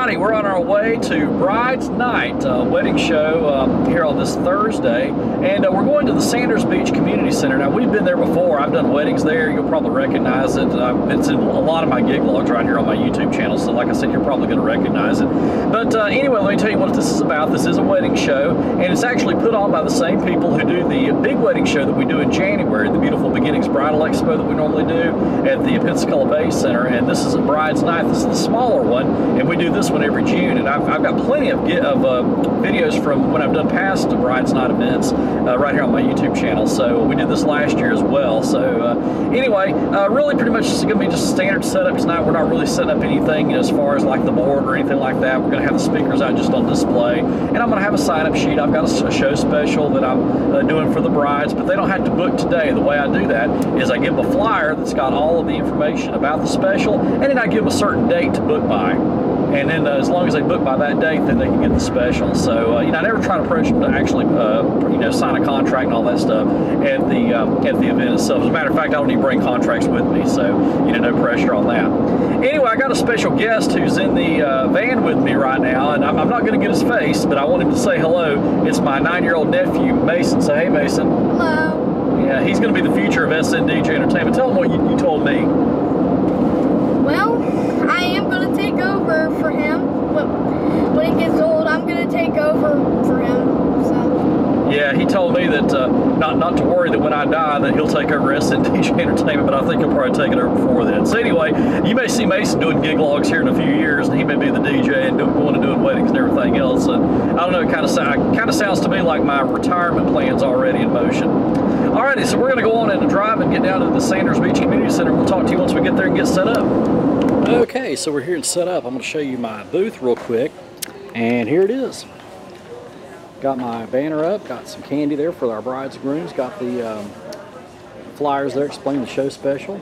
Alrighty, we're on our way to Bride's Night wedding show here on this Thursday, and we're going to the Sanders Beach Community Center. Now, we've been there before. I've done weddings there. You'll probably recognize it. It's in a lot of my gig logs right here on my YouTube channel, so like I said, you're probably going to recognize it. But anyway, let me tell you what this is about. This is a wedding show, and it's actually put on by the same people who do the big wedding show that we do in January, the Beautiful Beginnings Bridal Expo that we normally do at the Pensacola Bay Center, and this is at Bride's Night. This is the smaller one, and we do this one every June, and I've got plenty of videos from when I've done past Bride's Night events right here on my YouTube channel. So we did this last year as well. So anyway, really pretty much it's going to be just a standard setup tonight. We're not really setting up anything, as far as like the board or anything like that. We're going to have the speakers out just on display, and I'm going to have a sign-up sheet. I've got a show special that I'm doing for the brides, but they don't have to book today. The way I do that is I give them a flyer that's got all of the information about the special, and then I give them a certain date to book by. And then as long as they book by that date, then they can get the special. So, you know, I never try to pressure them to actually, you know, sign a contract and all that stuff at the event itself. As a matter of fact, I don't even bring contracts with me, so, you know, no pressure on that. Anyway, I got a special guest who's in the van with me right now, and I'm not going to get his face, but I want him to say hello. It's my 9-year-old nephew, Mason. Say, hey, Mason. Hello. Yeah, he's going to be the future of SNDJ Entertainment. Tell him what you told me. Well, I am going to take over for him, but when he gets old, I'm going to take over for him, so. Yeah, he told me that not to worry that when I die that he'll take over SNDJ Entertainment, but I think he'll probably take it over before then. So anyway, you may see Mason doing gig logs here in a few years, and he may be the DJ and going and doing weddings and everything else. And I don't know, it kind of sounds to me like my retirement plan's already in motion. Alrighty, so we're going to go on and drive and get down to the Sanders Beach Community Center. We'll talk to you once we get there and get set up. Okay, so we're here and set up. I'm going to show you my booth real quick, and here it is. Got my banner up, got some candy there for our brides and grooms, got the flyers there explaining the show special,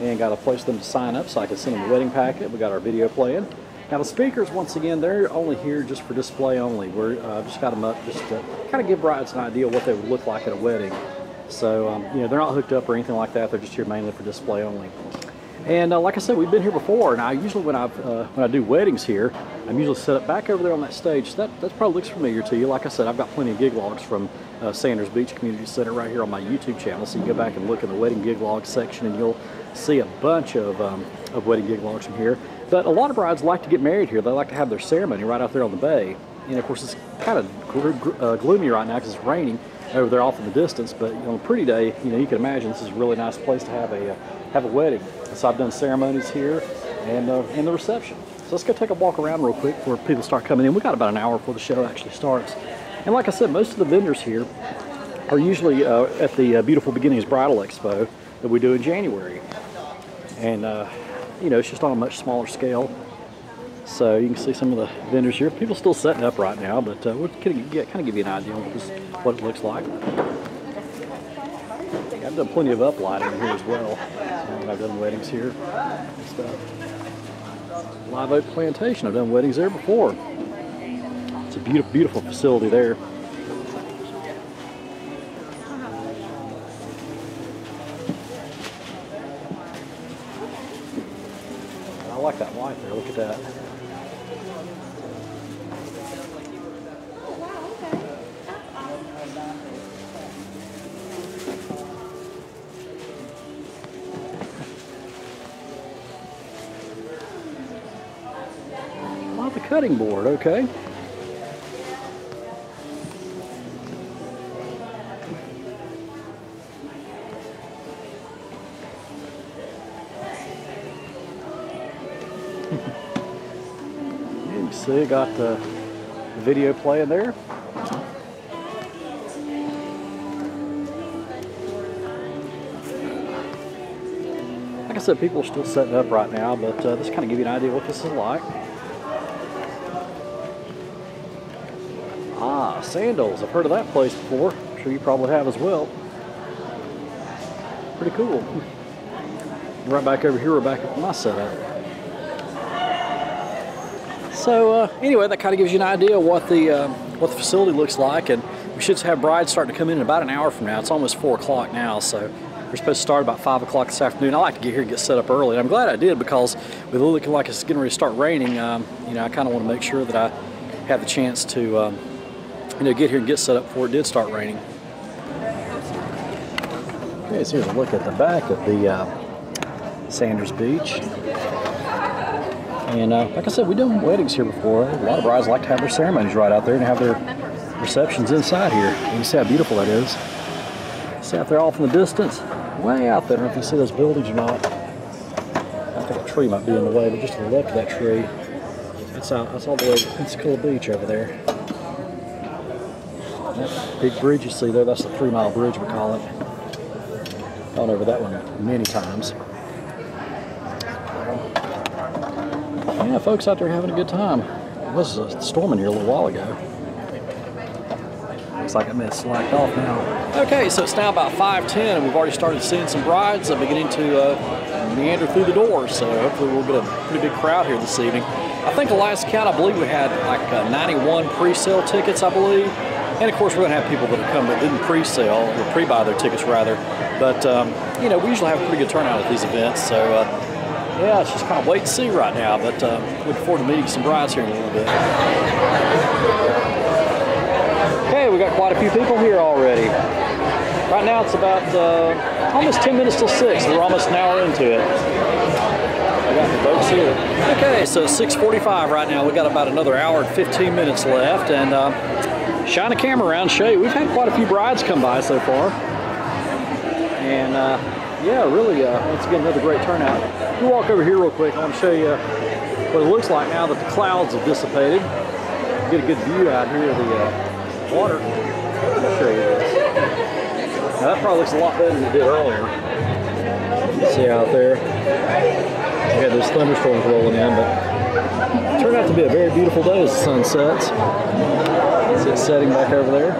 and got a place for them to sign up so I can send them a wedding packet. We got our video playing. Now the speakers, once again, they're only here just for display only. We're just got them up just to kind of give brides an idea of what they would look like at a wedding. So, you know, they're not hooked up or anything like that. They're just here mainly for display only. And like I said, we've been here before, and I usually, when I do weddings here, I'm usually set up back over there on that stage. So that probably looks familiar to you. Like I said, I've got plenty of gig logs from Sanders Beach Community Center right here on my YouTube channel. So you can go back and look in the wedding gig logs section, and you'll see a bunch of wedding gig logs from here. But a lot of brides like to get married here. They like to have their ceremony right out there on the bay. And of course, it's kind of gloomy right now because it's raining over there off in the distance. But on a pretty day, you know, you can imagine this is a really nice place to have a wedding. So I've done ceremonies here and the reception. So let's go take a walk around real quick before people start coming in. We got about an hour before the show actually starts. And like I said, most of the vendors here are usually at the Beautiful Beginnings Bridal Expo that we do in January. And you know, it's just on a much smaller scale. So you can see some of the vendors here. People still setting up right now, but we'll kind of give you an idea of what it looks like. I've done plenty of uplighting here as well. I've done weddings here and stuff. Live Oak Plantation, I've done weddings there before. It's a beautiful, beautiful facility there. I like that light there, look at that. The cutting board, okay. You see, got the video playing there. Like I said, people are still setting up right now, but this kind of give you an idea of what this is like. Ah, Sandals. I've heard of that place before. I'm sure you probably have as well. Pretty cool. Right back over here, we're back at my setup. So anyway, that kind of gives you an idea of what the facility looks like, and we should have brides starting to come in about an hour from now. It's almost 4 o'clock now, so We're supposed to start about 5 o'clock this afternoon. I like to get here and get set up early. And I'm glad I did, because with it looking like it's getting ready to start raining, you know, I kind of want to make sure that I have the chance to, you know, get here and get set up before it did start raining. Okay, so here's a look at the back of the Sanders Beach. And like I said, we've done weddings here before. A lot of brides like to have their ceremonies right out there and have their receptions inside here. And you see how beautiful that is. See out there off in the distance, way out there. I don't know if you see those buildings or not. I think a tree might be in the way, but just to the left of that tree, that's all the way to Pensacola Beach over there. That big bridge you see there, that's the 3 Mile Bridge, we call it. Gone over that one many times. Yeah, folks out there having a good time. It was storming here a little while ago. Looks like it may have slacked off now. Okay, so it's now about 5:10, and we've already started seeing some brides beginning to meander through the doors. So hopefully we'll get a pretty big crowd here this evening. I think the last count, I believe we had like 91 pre-sale tickets, I believe. And of course, we're going to have people that have come that didn't pre-sale, or pre-buy their tickets rather. But you know, we usually have a pretty good turnout at these events. So yeah, it's just kind of wait and see right now. But looking forward to meeting some brides here in a little bit. Okay, we got quite a few people here already. Right now it's about almost 10 minutes till 6. We're almost an hour into it. I got the folks here. Okay, so it's 6:45 right now. We got about another hour and 15 minutes left, and shine a camera around, show you. We've had quite a few brides come by so far, and yeah, really, once again, another great turnout. We'll walk over here real quick. I want to show you what it looks like now that the clouds have dissipated. Get a good view out here of the water. I'll show you this. Now that probably looks a lot better than it did earlier. You see out there, we had those thunderstorms rolling in, but it turned out to be a very beautiful day as the sun sets. See it setting back over there.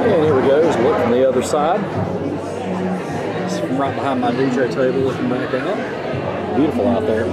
And here we go, just look from the other side. It's from right behind my DJ table looking back out. Beautiful out there.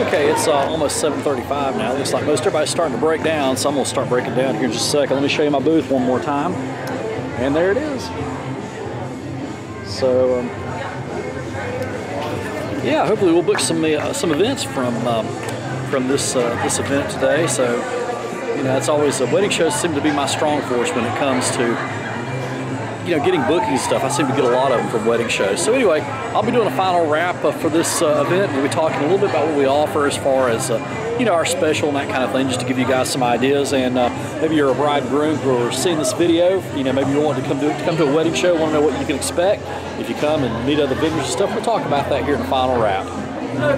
Okay, it's almost 7:35 now. It looks like most everybody's starting to break down, so I'm going to start breaking down here in just a second. Let me show you my booth one more time. And there it is. So, yeah, hopefully we'll book some events from this event today. So, you know, it's always, wedding shows seem to be my strong force when it comes to, you know, getting bookings and stuff. I seem to get a lot of them from wedding shows. So anyway, I'll be doing a final wrap for this event. We'll be talking a little bit about what we offer as far as, you know, our special and that kind of thing, just to give you guys some ideas. And maybe you're a bride and groom who are seeing this video. You know, maybe you want to come to a wedding show, want to know what you can expect. If you come and meet other vendors and stuff, we'll talk about that here in the final wrap.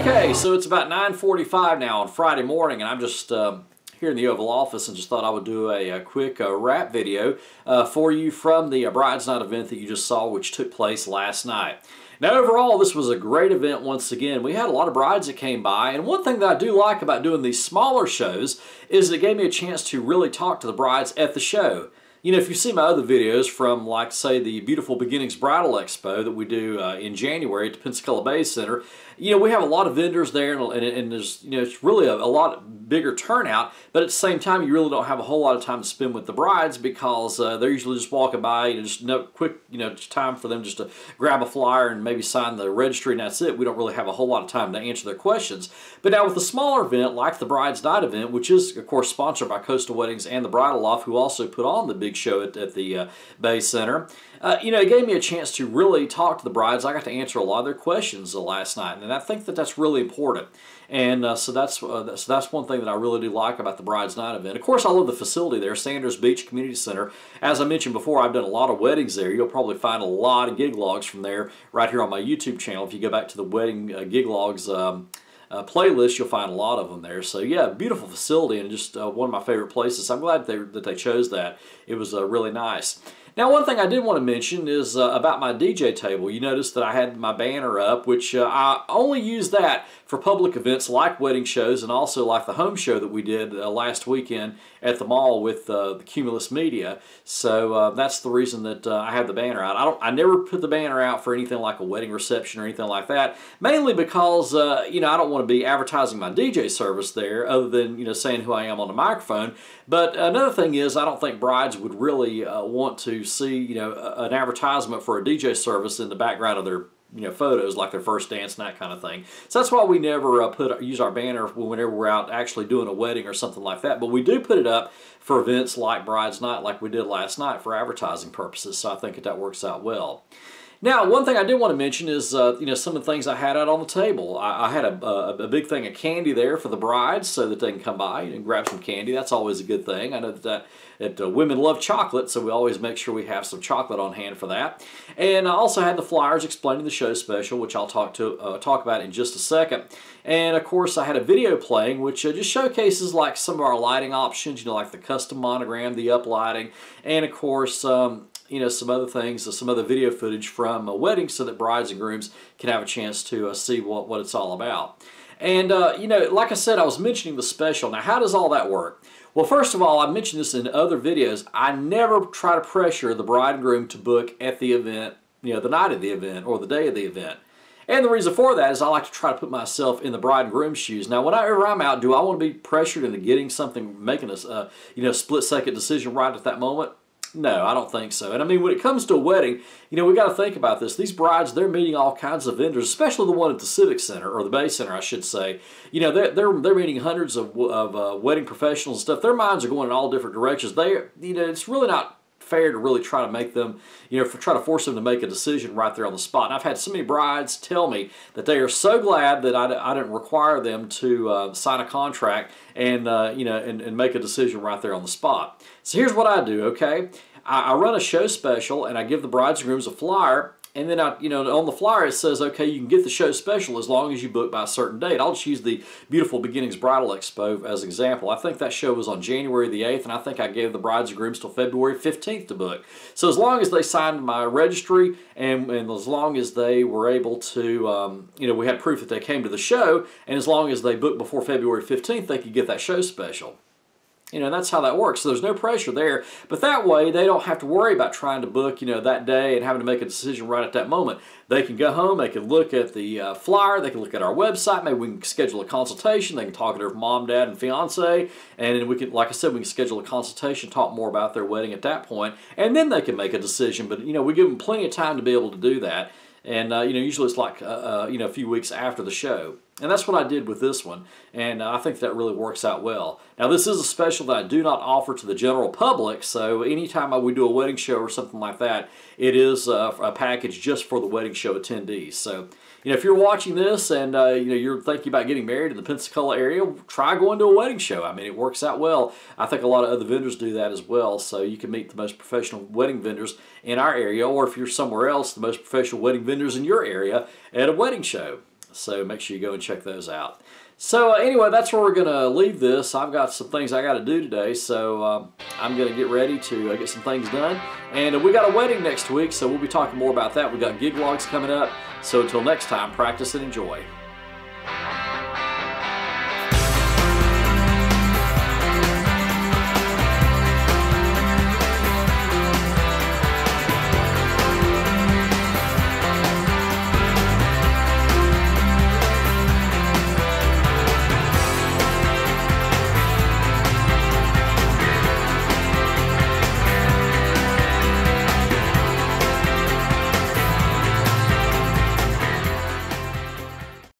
Okay, so it's about 9:45 now on Friday morning, and I'm just here in the Oval Office and just thought I would do a quick wrap video for you from the Brides Night event that you just saw, which took place last night. Now overall, this was a great event once again. We had a lot of brides that came by, and one thing that I do like about doing these smaller shows is it gave me a chance to really talk to the brides at the show. You know, if you see my other videos from, like, say, the Beautiful Beginnings Bridal Expo that we do in January at the Pensacola Bay Center, you know, we have a lot of vendors there, and there's, you know, it's really a lot bigger turnout, but at the same time, you really don't have a whole lot of time to spend with the brides because they're usually just walking by, you know, just no quick, you know, just time for them just to grab a flyer and maybe sign the registry, and that's it. We don't really have a whole lot of time to answer their questions. But now with a smaller event like the Bride's Night event, which is, of course, sponsored by Coastal Weddings and the Bridal Loft, who also put on the big show at the Bay Center, you know, it gave me a chance to really talk to the brides. I got to answer a lot of their questions last night, and I think that that's really important. And so that's one thing that I really do like about the Bride's Night event. Of course, I love the facility there, Sanders Beach Community Center. As I mentioned before, I've done a lot of weddings there. You'll probably find a lot of gig logs from there right here on my YouTube channel. If you go back to the wedding gig logs playlist, you'll find a lot of them there. So yeah, beautiful facility and just one of my favorite places. I'm glad that they chose that. It was really nice. Now, one thing I did want to mention is about my DJ table. You notice that I had my banner up, which I only use that for public events like wedding shows and also like the home show that we did last weekend at the mall with the Cumulus Media. So that's the reason that I have the banner out. I never put the banner out for anything like a wedding reception or anything like that, mainly because you know, I don't want to be advertising my DJ service there other than, you know, saying who I am on the microphone. But another thing is, I don't think brides would really want to see, you know, an advertisement for a DJ service in the background of their, you know, photos, like their first dance and that kind of thing. So that's why we never use our banner whenever we're out actually doing a wedding or something like that. But we do put it up for events like Bride's Night, like we did last night, for advertising purposes. So I think that works out well. Now, one thing I did want to mention is, you know, some of the things I had out on the table. I had a big thing of candy there for the brides so that they can come by and grab some candy. That's always a good thing. I know that women love chocolate, so we always make sure we have some chocolate on hand for that. And I also had the flyers explaining the show special, which I'll talk about in just a second. And of course, I had a video playing, which just showcases like some of our lighting options, you know, like the custom monogram, the uplighting, and of course, you know, some other things, some other video footage from a wedding so that brides and grooms can have a chance to see what it's all about. And, you know, like I said, I was mentioning the special. Now, how does all that work? Well, first of all, I mentioned this in other videos. I never try to pressure the bride and groom to book at the event, you know, the night of the event or the day of the event. And the reason for that is I like to try to put myself in the bride and groom's shoes. Now, whenever I'm out, do I want to be pressured into getting something, making a you know, split-second decision right at that moment? No, I don't think so. And I mean, when it comes to a wedding, you know, we got to think about this. These brides, they're meeting all kinds of vendors, especially the one at the Civic Center, or the Bay Center, I should say. You know, they're meeting hundreds of wedding professionals and stuff. Their minds are going in all different directions. You know, it's really not fair to really try to make them, you know, try to force them to make a decision right there on the spot. And I've had so many brides tell me that they are so glad that I didn't require them to sign a contract and, you know, and make a decision right there on the spot. So here's what I do, okay? I run a show special and I give the brides and grooms a flyer, and then you know, on the flyer it says, okay, you can get the show special as long as you book by a certain date. I'll just use the Beautiful Beginnings Bridal Expo as an example. I think that show was on January the 8th, and I think I gave the brides and grooms till February 15th to book. So as long as they signed my registry and as long as they were able to, you know, we had proof that they came to the show, and as long as they booked before February 15th, they could get that show special. You know, that's how that works. So there's no pressure there. But that way, they don't have to worry about trying to book, you know, that day and having to make a decision right at that moment. They can go home, they can look at the flyer, they can look at our website, maybe we can schedule a consultation, they can talk to their mom, dad, and fiance, and then we can, like I said, we can schedule a consultation, talk more about their wedding at that point, and then they can make a decision. But, you know, we give them plenty of time to be able to do that. And, you know, usually it's like, you know, a few weeks after the show. And that's what I did with this one, and I think that really works out well. Now, this is a special that I do not offer to the general public, so anytime we do a wedding show or something like that, it is a package just for the wedding show attendees. So, you know, if you're watching this and, you know, you're thinking about getting married in the Pensacola area, try going to a wedding show. I mean, it works out well. I think a lot of other vendors do that as well, so you can meet the most professional wedding vendors in our area, or if you're somewhere else, the most professional wedding vendors in your area at a wedding show. So make sure you go and check those out. So anyway, that's where we're going to leave this. I've got some things I got to do today, so I'm going to get ready to get some things done. And we got a wedding next week, so we'll be talking more about that. We've got gig logs coming up. So until next time, practice and enjoy.